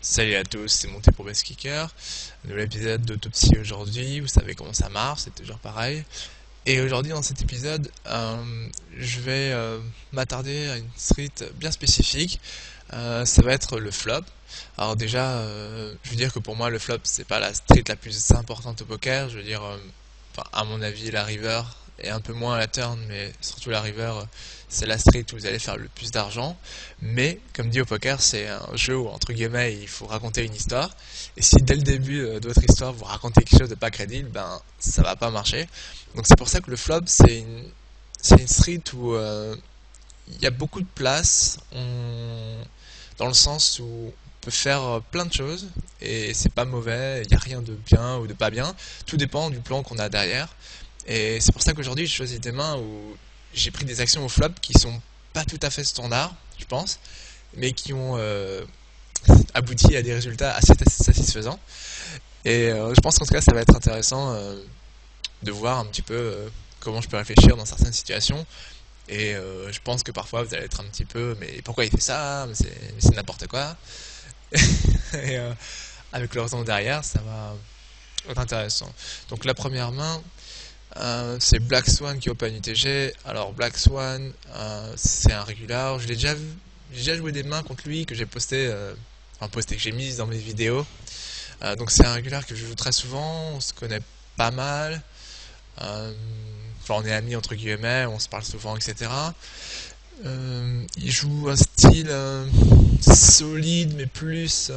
Salut à tous, c'est Monté pour Best Kicker. Nouvel épisode d'Autopsie aujourd'hui. Vous savez comment ça marche, c'est toujours pareil. Et aujourd'hui, dans cet épisode, je vais m'attarder à une street bien spécifique. Ça va être le flop. Alors déjà, je veux dire que pour moi, le flop, c'est pas la street la plus importante au poker. Je veux dire, enfin, à mon avis, la river et un peu moins la turn, mais surtout la river, c'est la street où vous allez faire le plus d'argent. Mais comme dit au poker, c'est un jeu où entre guillemets il faut raconter une histoire. Et si dès le début de votre histoire vous racontez quelque chose de pas crédible, ben ça va pas marcher. Donc c'est pour ça que le flop c'est une street où il y a beaucoup de place, dans le sens où on peut faire plein de choses et c'est pas mauvais, il n'y a rien de bien ou de pas bien. Tout dépend du plan qu'on a derrière. Et c'est pour ça qu'aujourd'hui je choisis des mains où j'ai pris des actions au flop qui sont pas tout à fait standards, je pense, mais qui ont abouti à des résultats assez satisfaisants. Et je pense qu'en tout cas ça va être intéressant de voir un petit peu comment je peux réfléchir dans certaines situations. Et je pense que parfois vous allez être un petit peu, mais pourquoi il fait ça? Mais c'est n'importe quoi. Et avec le raison derrière, ça va être intéressant. Donc la première main, c'est Black Swan qui open UTG. Alors Black Swan, c'est un régular. J'ai déjà joué des mains contre lui que j'ai posté, que j'ai mis dans mes vidéos. Donc c'est un régular que je joue très souvent. On se connaît pas mal. Enfin, on est amis entre guillemets, on se parle souvent, etc. Il joue un style solide, mais plus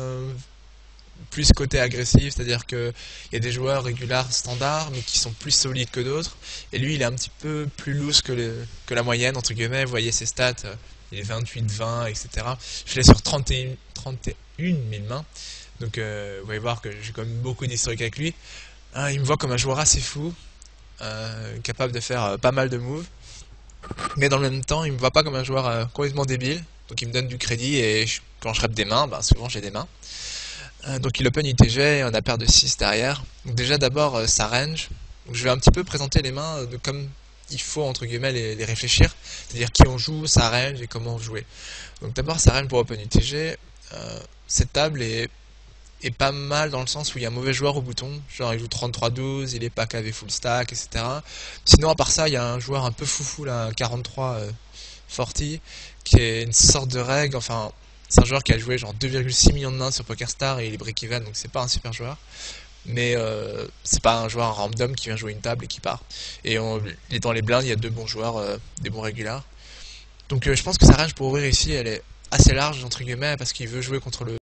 côté agressif, c'est-à-dire qu'il y a des joueurs régulars standards, mais qui sont plus solides que d'autres. Et lui, il est un petit peu plus loose que la moyenne, entre guillemets. Vous voyez ses stats, il est 28-20, etc. Je l'ai sur 31 000 mains. Donc vous allez voir que j'ai quand même beaucoup d'historique avec lui. Il me voit comme un joueur assez fou, capable de faire pas mal de moves. Mais dans le même temps, il me voit pas comme un joueur complètement débile. Donc il me donne du crédit et quand je rep des mains, ben, souvent j'ai des mains. Donc il open ITG et on a paire de 6 derrière. Donc déjà d'abord sa range. Donc je vais un petit peu présenter les mains comme il faut entre guillemets les réfléchir. C'est-à-dire qui on joue, sa range et comment jouer. Donc d'abord sa range pour open ITG. Cette table est pas mal dans le sens où il y a un mauvais joueur au bouton. Genre il joue 33-12, il est pas KV full stack, etc. Sinon à part ça, il y a un joueur un peu foufou là, 43 40, qui est une sorte de règle, enfin c'est un joueur qui a joué genre 2,6 millions de mains sur PokerStar et il est break-even, donc c'est pas un super joueur. Mais c'est pas un joueur random qui vient jouer une table et qui part. Et dans les blindes, il y a deux bons joueurs, des bons régulars. Donc je pense que sa range pour ouvrir ici, elle est assez large, entre guillemets, parce qu'il veut jouer contre le